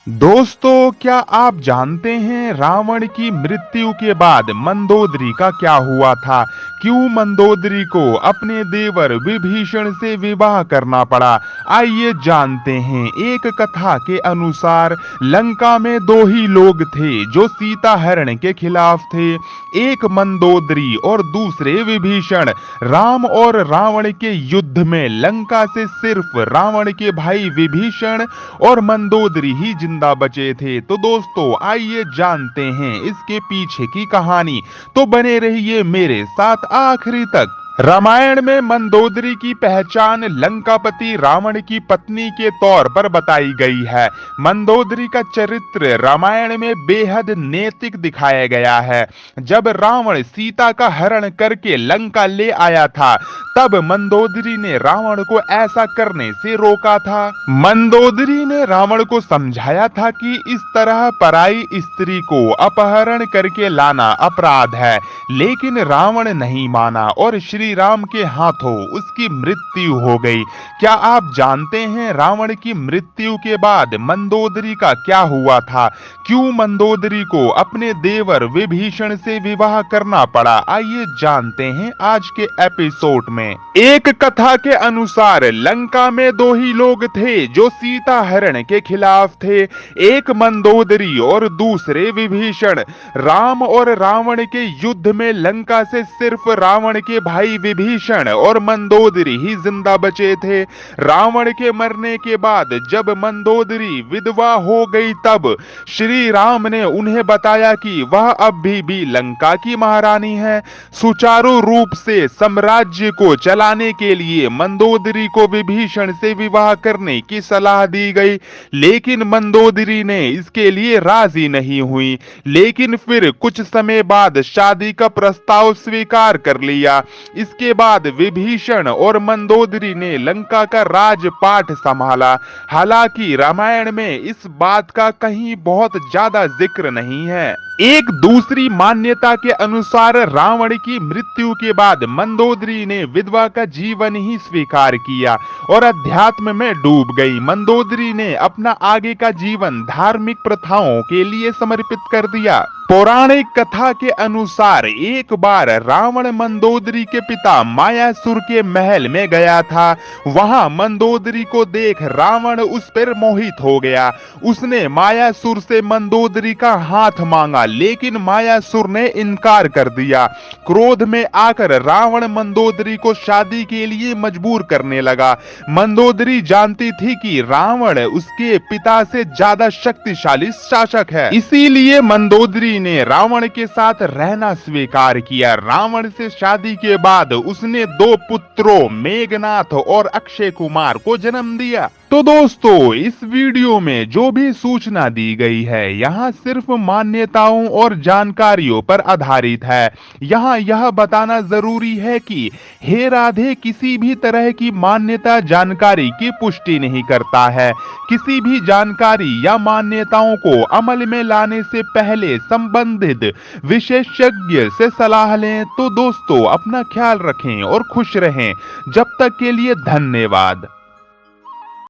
दोस्तों, क्या आप जानते हैं रावण की मृत्यु के बाद मंदोदरी का क्या हुआ था? क्यों मंदोदरी को अपने देवर विभीषण से विवाह करना पड़ा? आइए जानते हैं। एक कथा के अनुसार लंका में दो ही लोग थे जो सीता हरण के खिलाफ थे। एक मंदोदरी और दूसरे विभीषण। राम और रावण के युद्ध में लंका से सिर्फ रावण के भाई विभीषण और मंदोदरी ही जिंदा बचे थे। तो दोस्तों, आइए जानते हैं इसके पीछे की कहानी। तो बने रहिए मेरे साथ आखिरी तक। रामायण में मंदोदरी की पहचान लंकापति रावण की पत्नी के तौर पर बताई गई है। मंदोदरी का चरित्र रामायण में बेहद नैतिक दिखाया गया है। जब रावण सीता का हरण करके लंका ले आया था, तब मंदोदरी ने रावण को ऐसा करने से रोका था। मंदोदरी ने रावण को समझाया था कि इस तरह पराई स्त्री को अपहरण करके लाना अपराध है, लेकिन रावण नहीं माना और श्री राम के हाथों उसकी मृत्यु हो गई। क्या आप जानते हैं रावण की मृत्यु के बाद मंदोदरी का क्या हुआ था? क्यों मंदोदरी को अपने देवर विभीषण से विवाह करना पड़ा? आइए जानते हैं आज के एपिसोड में। एक कथा के अनुसार लंका में दो ही लोग थे जो सीता हरण के खिलाफ थे। एक मंदोदरी और दूसरे विभीषण। राम और रावण के युद्ध में लंका से सिर्फ रावण के भाई विभीषण और मंदोदरी ही जिंदा बचे थे। रावण के मरने के बाद जब मंदोदरी विधवा हो गई, तब श्री राम ने उन्हें बताया कि वह अब भी लंका की महारानी है। सुचारू रूप से साम्राज्य को चलाने के लिए मंदोदरी को विभीषण से विवाह करने की सलाह दी गई, लेकिन मंदोदरी ने इसके लिए राजी नहीं हुई। लेकिन फिर कुछ समय बाद शादी का प्रस्ताव स्वीकार कर लिया। इसके बाद विभीषण और मंदोदरी ने लंका का राजपाट संभाला। हालांकि रामायण में इस बात का कहीं बहुत ज्यादा जिक्र नहीं है। एक दूसरी मान्यता के अनुसार रावण की मृत्यु के बाद मंदोदरी ने विधवा का जीवन ही स्वीकार किया और अध्यात्म में डूब गई। मंदोदरी ने अपना आगे का जीवन धार्मिक प्रथाओं के लिए समर्पित कर दिया। पौराणिक कथा के अनुसार एक बार रावण मंदोदरी के पिता मायासुर के महल में गया था। वहां मंदोदरी को देख रावण उस पर मोहित हो गया। उसने मायासुर से मंदोदरी का हाथ मांगा, लेकिन मायासुर ने इनकार कर दिया। क्रोध में आकर रावण मंदोदरी को शादी के लिए मजबूर करने लगा। मंदोदरी जानती थी कि रावण उसके पिता से ज्यादा शक्तिशाली शासक है, इसीलिए मंदोदरी ने रावण के साथ रहना स्वीकार किया। रावण से शादी के बाद उसने दो पुत्रों मेघनाथ और अक्षय कुमार को जन्म दिया। तो दोस्तों, इस वीडियो में जो भी सूचना दी गई है यहाँ सिर्फ मान्यताओं और जानकारियों पर आधारित है। यहाँ यह बताना जरूरी है कि हे राधे किसी भी तरह की मान्यता जानकारी की पुष्टि नहीं करता है। किसी भी जानकारी या मान्यताओं को अमल में लाने से पहले संबंधित विशेषज्ञ से सलाह लें। तो दोस्तों, अपना ख्याल रखें और खुश रहें। जब तक के लिए धन्यवाद।